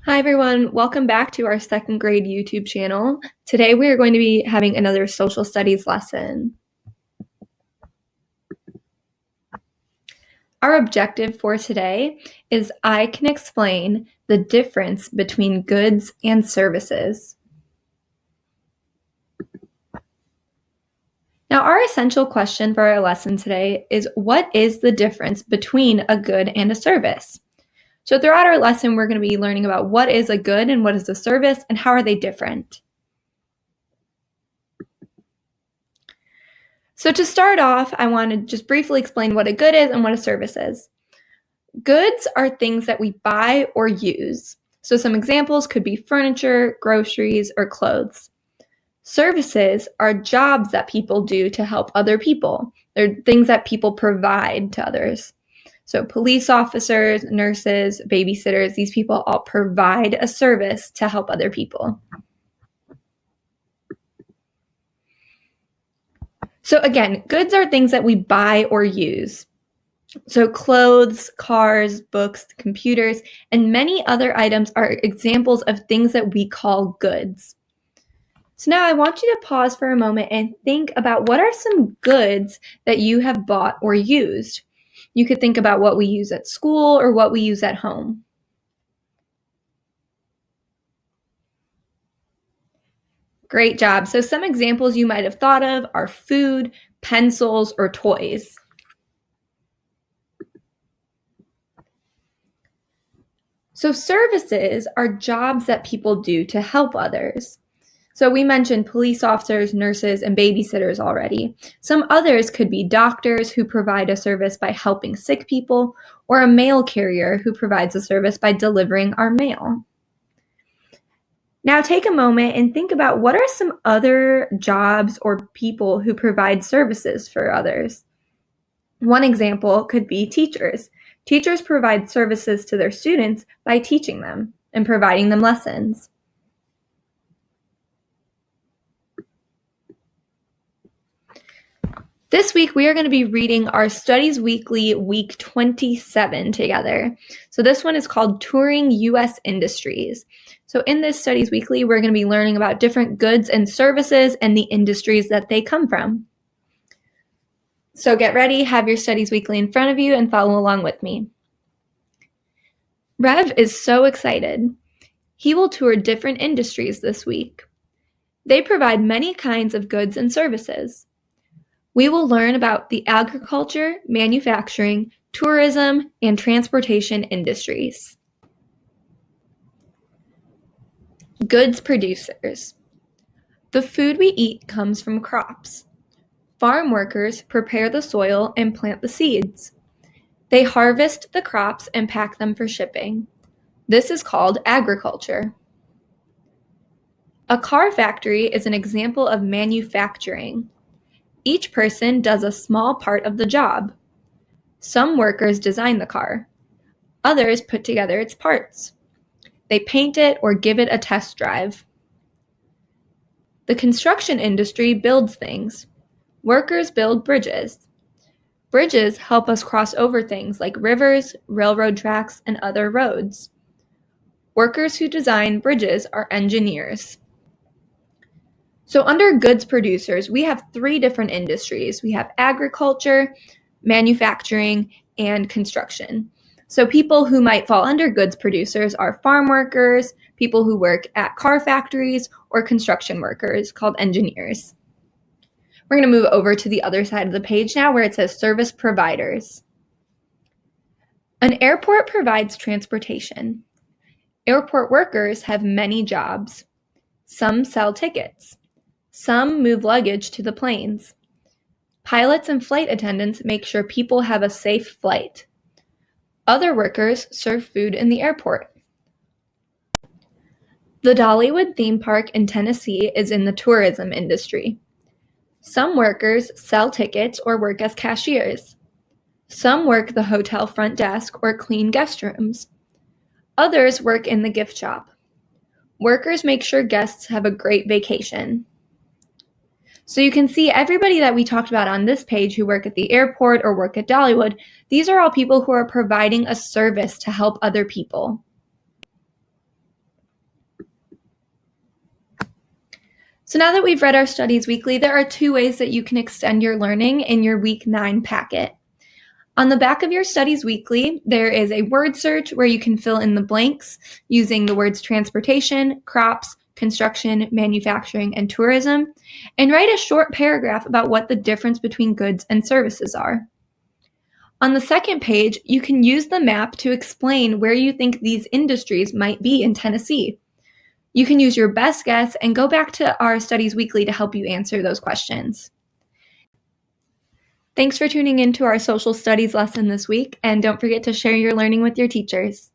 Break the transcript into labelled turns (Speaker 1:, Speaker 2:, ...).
Speaker 1: Hi everyone, welcome back to our second grade YouTube channel. Today we are going to be having another social studies lesson. Our objective for today is I can explain the difference between goods and services. Now our essential question for our lesson today is what is the difference between a good and a service? So throughout our lesson we're going to be learning about what is a good and what is a service and how are they different. So to start off, I want to just briefly explain what a good is and what a service is. Goods are things that we buy or use. So some examples could be furniture, groceries, or clothes. Services are jobs that people do to help other people. They're things that people provide to others. So police officers, nurses, babysitters, these people all provide a service to help other people. So again, goods are things that we buy or use. So clothes, cars, books, computers, and many other items are examples of things that we call goods. So now I want you to pause for a moment and think about what are some goods that you have bought or used. You could think about what we use at school or what we use at home. Great job. So some examples you might have thought of are food, pencils, or toys. So services are jobs that people do to help others. So we mentioned police officers, nurses, and babysitters already. Some others could be doctors who provide a service by helping sick people, or a mail carrier who provides a service by delivering our mail. Now take a moment and think about what are some other jobs or people who provide services for others. One example could be teachers. Teachers provide services to their students by teaching them and providing them lessons. This week, we are going to be reading our Studies Weekly Week 27 together. So this one is called Touring U.S. Industries. So in this Studies Weekly, we're going to be learning about different goods and services and the industries that they come from. So get ready, have your Studies Weekly in front of you, and follow along with me. Rev is so excited. He will tour different industries this week. They provide many kinds of goods and services. We will learn about the agriculture, manufacturing, tourism, and transportation industries. Goods producers. The food we eat comes from crops. Farm workers prepare the soil and plant the seeds. They harvest the crops and pack them for shipping. This is called agriculture. A car factory is an example of manufacturing. Each person does a small part of the job. Some workers design the car. Others put together its parts. They paint it or give it a test drive. The construction industry builds things. Workers build bridges. Bridges help us cross over things like rivers, railroad tracks, and other roads. Workers who design bridges are engineers. So under goods producers, we have three different industries. We have agriculture, manufacturing, and construction. So people who might fall under goods producers are farm workers, people who work at car factories, or construction workers called engineers. We're going to move over to the other side of the page now where it says service providers. An airport provides transportation. Airport workers have many jobs. Some sell tickets. Some move luggage to the planes. Pilots and flight attendants make sure people have a safe flight. Other workers serve food in the airport. The Dollywood theme park in Tennessee is in the tourism industry. Some workers sell tickets or work as cashiers. Some work the hotel front desk or clean guest rooms. Others work in the gift shop. Workers make sure guests have a great vacation. So you can see everybody that we talked about on this page who work at the airport or work at Dollywood, these are all people who are providing a service to help other people. So now that we've read our studies weekly, there are 2 ways that you can extend your learning in your week 9 packet. On the back of your studies weekly, there is a word search where you can fill in the blanks using the words transportation, crops, construction, manufacturing, and tourism, and write a short paragraph about what the difference between goods and services are. On the second page, you can use the map to explain where you think these industries might be in Tennessee. You can use your best guess and go back to our studies weekly to help you answer those questions. Thanks for tuning in to our social studies lesson this week, and don't forget to share your learning with your teachers.